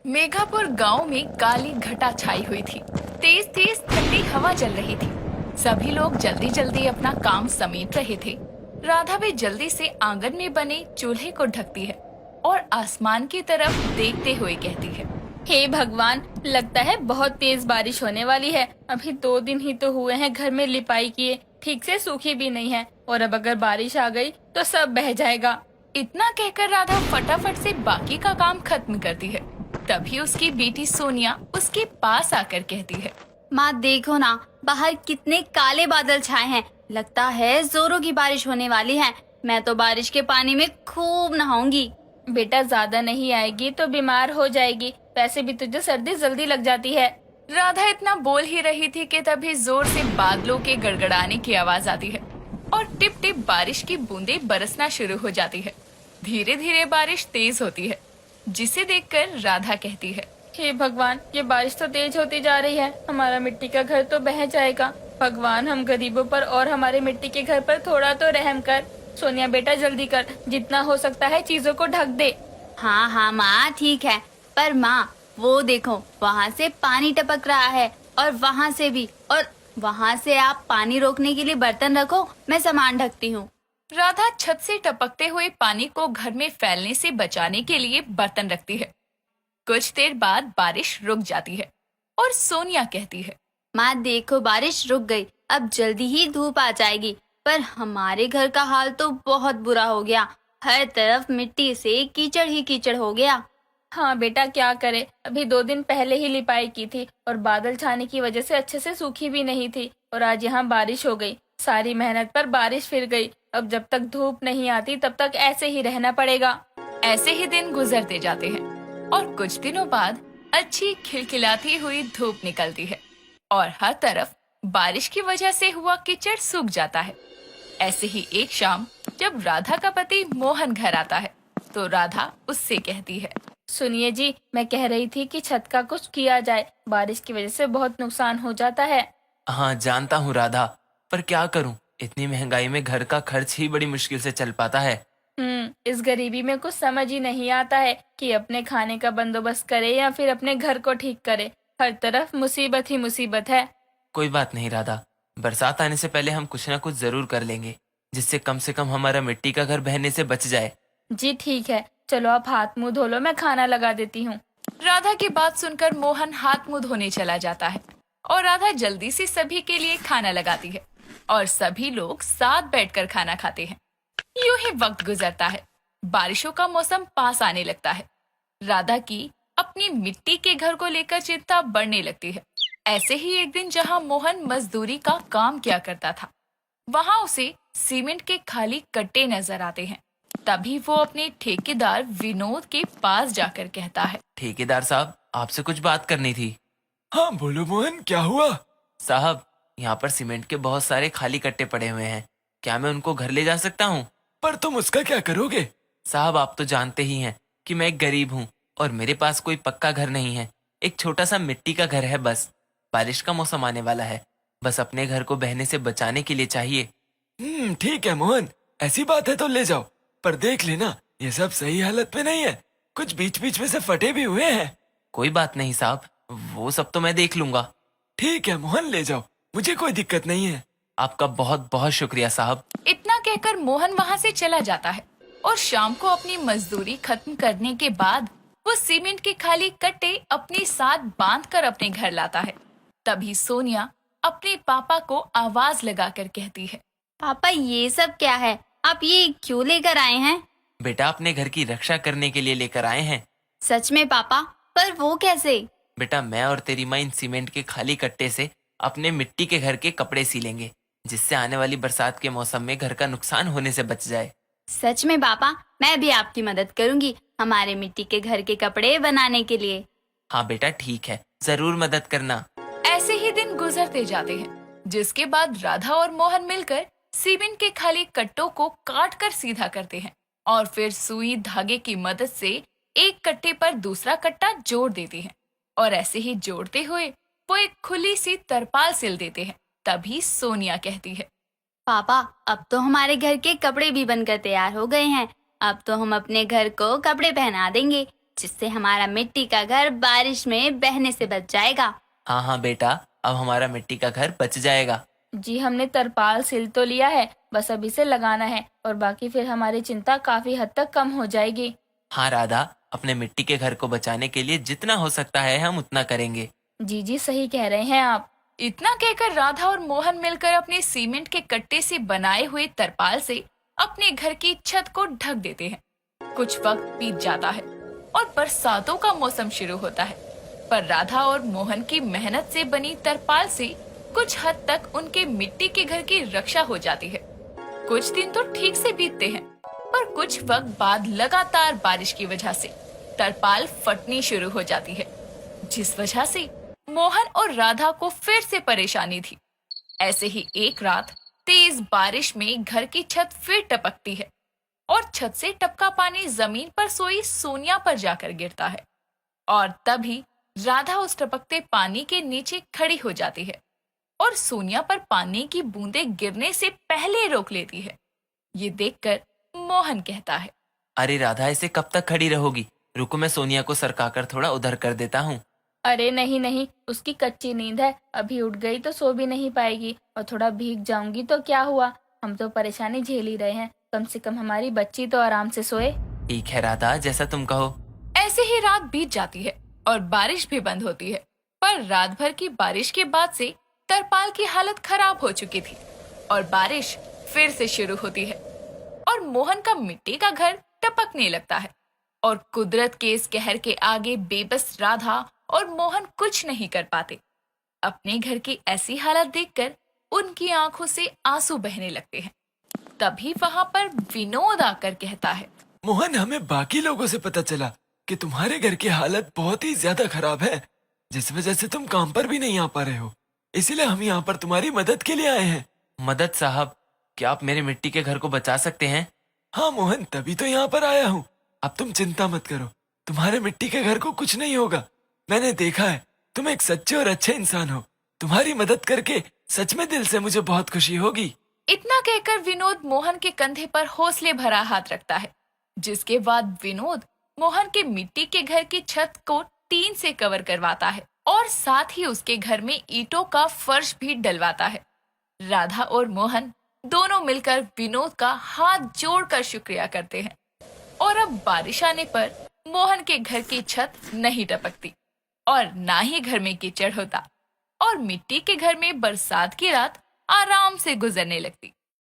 मेघापुर गांव में काली घटा छाई हुई थी। तेज तेज ठंडी हवा चल रही थी। सभी लोग जल्दी जल्दी अपना काम समेट रहे थे। राधा भी जल्दी से आंगन में बने चूल्हे को ढकती है और आसमान की तरफ देखते हुए कहती है, हे भगवान, लगता है बहुत तेज बारिश होने वाली है। अभी 2 दिन ही तो हुए हैं घर में लिपाई किए, ठीक से सूखी भी नहीं है और अब अगर बारिश आ गई तो सब बह जाएगा। इतना कहकर राधा फटाफट से बाकी का काम खत्म करती है। तभी उसकी बेटी सोनिया उसके पास आकर कहती है, माँ देखो ना, बाहर कितने काले बादल छाए हैं। लगता है जोरों की बारिश होने वाली है। मैं तो बारिश के पानी में खूब नहाऊंगी। बेटा, ज्यादा नहीं आएगी तो बीमार हो जाएगी। वैसे भी तुझे सर्दी जल्दी लग जाती है। राधा इतना बोल ही रही थी कि तभी जोर से बादलों के गड़गड़ाने की आवाज आती है और टिप टिप बारिश की बूंदें बरसना शुरू हो जाती है। धीरे धीरे बारिश तेज होती है, जिसे देखकर राधा कहती है, हे भगवान, ये बारिश तो तेज होती जा रही है। हमारा मिट्टी का घर तो बह जाएगा। भगवान, हम गरीबों पर और हमारे मिट्टी के घर पर थोड़ा तो रहम कर। सोनिया बेटा, जल्दी कर, जितना हो सकता है चीजों को ढक दे। हाँ हाँ माँ, ठीक है। पर माँ, वो देखो, वहाँ से पानी टपक रहा है और वहाँ से भी। और वहाँ से आप पानी रोकने के लिए बर्तन रखो, मैं सामान ढकती हूँ। राधा छत से टपकते हुए पानी को घर में फैलने से बचाने के लिए बर्तन रखती है। कुछ देर बाद बारिश रुक जाती है और सोनिया कहती है, माँ देखो, बारिश रुक गई। अब जल्दी ही धूप आ जाएगी। पर हमारे घर का हाल तो बहुत बुरा हो गया। हर तरफ मिट्टी से कीचड़ ही कीचड़ हो गया। हाँ बेटा, क्या करे, अभी 2 दिन पहले ही लिपाई की थी और बादल छाने की वजह से अच्छे से सूखी भी नहीं थी। और आज यहाँ बारिश हो गई। सारी मेहनत पर बारिश फिर गई। अब जब तक धूप नहीं आती तब तक ऐसे ही रहना पड़ेगा। ऐसे ही दिन गुजरते जाते हैं और कुछ दिनों बाद अच्छी खिलखिलाती हुई धूप निकलती है और हर तरफ बारिश की वजह से हुआ कीचड़ सूख जाता है। ऐसे ही एक शाम जब राधा का पति मोहन घर आता है तो राधा उससे कहती है, सुनिए जी, मैं कह रही थी कि छत का कुछ किया जाए। बारिश की वजह से बहुत नुकसान हो जाता है। हाँ जानता हूँ राधा, पर क्या करूँ, इतनी महंगाई में घर का खर्च ही बड़ी मुश्किल से चल पाता है। इस गरीबी में कुछ समझ ही नहीं आता है कि अपने खाने का बंदोबस्त करे या फिर अपने घर को ठीक करे। हर तरफ मुसीबत ही मुसीबत है। कोई बात नहीं राधा, बरसात आने से पहले हम कुछ ना कुछ जरूर कर लेंगे, जिससे कम से कम हमारा मिट्टी का घर बहने से बच जाए। जी ठीक है, चलो आप हाथ मुंह धो लो, मैं खाना लगा देती हूँ। राधा की बात सुनकर मोहन हाथ मुंह धोने चला जाता है और राधा जल्दी से सभी के लिए खाना लगाती है और सभी लोग साथ बैठकर खाना खाते हैं। यूं ही वक्त गुजरता है। बारिशों का मौसम पास आने लगता है। राधा की अपनी मिट्टी के घर को लेकर चिंता बढ़ने लगती है। ऐसे ही एक दिन जहां मोहन मजदूरी का काम किया करता था, वहां उसे सीमेंट के खाली कट्टे नजर आते हैं। तभी वो अपने ठेकेदार विनोद के पास जाकर कहता है, ठेकेदार साहब, आपसे कुछ बात करनी थी। हाँ बोलो मोहन, क्या हुआ? साहब, यहाँ पर सीमेंट के बहुत सारे खाली कट्टे पड़े हुए हैं, क्या मैं उनको घर ले जा सकता हूँ? पर तुम उसका क्या करोगे? साहब, आप तो जानते ही हैं कि मैं एक गरीब हूँ और मेरे पास कोई पक्का घर नहीं है। एक छोटा सा मिट्टी का घर है बस। बारिश का मौसम आने वाला है, बस अपने घर को बहने से बचाने के लिए चाहिए। ठीक है मोहन, ऐसी बात है तो ले जाओ। पर देख लेना, ये सब सही हालत में नहीं है। कुछ बीच बीच में से फटे भी हुए हैं। कोई बात नहीं साहब, वो सब तो मैं देख लूंगा। ठीक है मोहन, ले जाओ, मुझे कोई दिक्कत नहीं है। आपका बहुत बहुत शुक्रिया साहब। इतना कहकर मोहन वहां से चला जाता है और शाम को अपनी मजदूरी खत्म करने के बाद वो सीमेंट के खाली कट्टे अपने साथ बांधकर अपने घर लाता है। तभी सोनिया अपने पापा को आवाज लगाकर कहती है, पापा, ये सब क्या है? आप ये क्यों लेकर आए हैं? बेटा, अपने घर की रक्षा करने के लिए लेकर आए हैं। सच में पापा? पर वो कैसे? बेटा, मैं और तेरी माँ इन सीमेंट के खाली कट्टे से अपने मिट्टी के घर के कपड़े सीलेंगे, जिससे आने वाली बरसात के मौसम में घर का नुकसान होने से बच जाए। सच में पापा, मैं भी आपकी मदद करूंगी हमारे मिट्टी के घर के कपड़े बनाने के लिए। हाँ बेटा, ठीक है, जरूर मदद करना। ऐसे ही दिन गुजरते जाते हैं, जिसके बाद राधा और मोहन मिलकर सीमेंट के खाली कट्टों को काट कर सीधा करते हैं और फिर सुई धागे की मदद से एक कट्टे पर दूसरा कट्टा जोड़ देते हैं और ऐसे ही जोड़ते हुए वो एक खुली सी तरपाल सिल देते हैं। तभी सोनिया कहती है, पापा, अब तो हमारे घर के कपड़े भी बनकर तैयार हो गए हैं। अब तो हम अपने घर को कपड़े पहना देंगे। जिससे हमारा मिट्टी का घर बारिश में बहने से बच जाएगा। हाँ हाँ बेटा, अब हमारा मिट्टी का घर बच जाएगा। जी हमने तरपाल सिल तो लिया है, बस अब इसे लगाना है और बाकी फिर हमारी चिंता काफी हद तक कम हो जाएगी। हाँ राधा, अपने मिट्टी के घर को बचाने के लिए जितना हो सकता है हम उतना करेंगे। जी सही कह रहे हैं आप। इतना कहकर राधा और मोहन मिलकर अपने सीमेंट के कट्टे से बनाए हुए तरपाल से अपने घर की छत को ढक देते हैं। कुछ वक्त बीत जाता है और बरसातों का मौसम शुरू होता है, पर राधा और मोहन की मेहनत से बनी तरपाल से कुछ हद तक उनके मिट्टी के घर की रक्षा हो जाती है। कुछ दिन तो ठीक से बीतते हैं, पर कुछ वक्त बाद लगातार बारिश की वजह से तरपाल फटनी शुरू हो जाती है, जिस वजह से मोहन और राधा को फिर से परेशानी थी। ऐसे ही एक रात तेज बारिश में घर की छत फिर टपकती है और छत से टपका पानी जमीन पर सोई सोनिया पर जाकर गिरता है और तभी राधा उस टपकते पानी के नीचे खड़ी हो जाती है और सोनिया पर पानी की बूंदें गिरने से पहले रोक लेती है। ये देखकर मोहन कहता है, अरे राधा, इसे कब तक खड़ी रहोगी? रुको, मैं सोनिया को सरकाकर थोड़ा उधर कर देता हूँ। अरे नहीं, उसकी कच्ची नींद है, अभी उठ गई तो सो भी नहीं पाएगी और थोड़ा भीग जाऊंगी तो क्या हुआ, हम तो परेशानी झेल ही रहे हैं, कम से कम हमारी बच्ची तो आराम से सोए। ठीक है राधा, जैसा तुम कहो। ऐसे ही रात बीत जाती है और बारिश भी बंद होती है, पर रात भर की बारिश के बाद से तरपाल की हालत खराब हो चुकी थी और बारिश फिर से शुरू होती है और मोहन का मिट्टी का घर टपकने लगता है और कुदरत के इस कहर के आगे बेबस राधा और मोहन कुछ नहीं कर पाते। अपने घर की ऐसी हालत देखकर उनकी आंखों से आंसू बहने लगते हैं। तभी वहां पर विनोद आकर कहता है, मोहन, हमें बाकी लोगों से पता चला कि तुम्हारे घर की हालत बहुत ही ज्यादा खराब है, जिस वजह से तुम काम पर भी नहीं आ पा रहे हो। इसीलिए हम यहाँ पर तुम्हारी मदद के लिए आए हैं। मदद साहब, क्या आप मेरे मिट्टी के घर को बचा सकते हैं? हाँ मोहन, तभी तो यहाँ पर आया हूँ। अब तुम चिंता मत करो, तुम्हारे मिट्टी के घर को कुछ नहीं होगा। मैंने देखा है, तुम एक सच्चे और अच्छे इंसान हो। तुम्हारी मदद करके सच में दिल से मुझे बहुत खुशी होगी। इतना कहकर विनोद मोहन के कंधे पर हौसले भरा हाथ रखता है, जिसके बाद विनोद मोहन के मिट्टी के घर की छत को टीन से कवर करवाता है और साथ ही उसके घर में ईंटों का फर्श भी डलवाता है। राधा और मोहन दोनों मिलकर विनोद का हाथ जोड़कर शुक्रिया करते हैं और अब बारिश आने पर मोहन के घर की छत नहीं टपकती और ना ही घर में कीचड़ होता और मिट्टी के घर में बरसात की रात आराम से गुजरने लगती।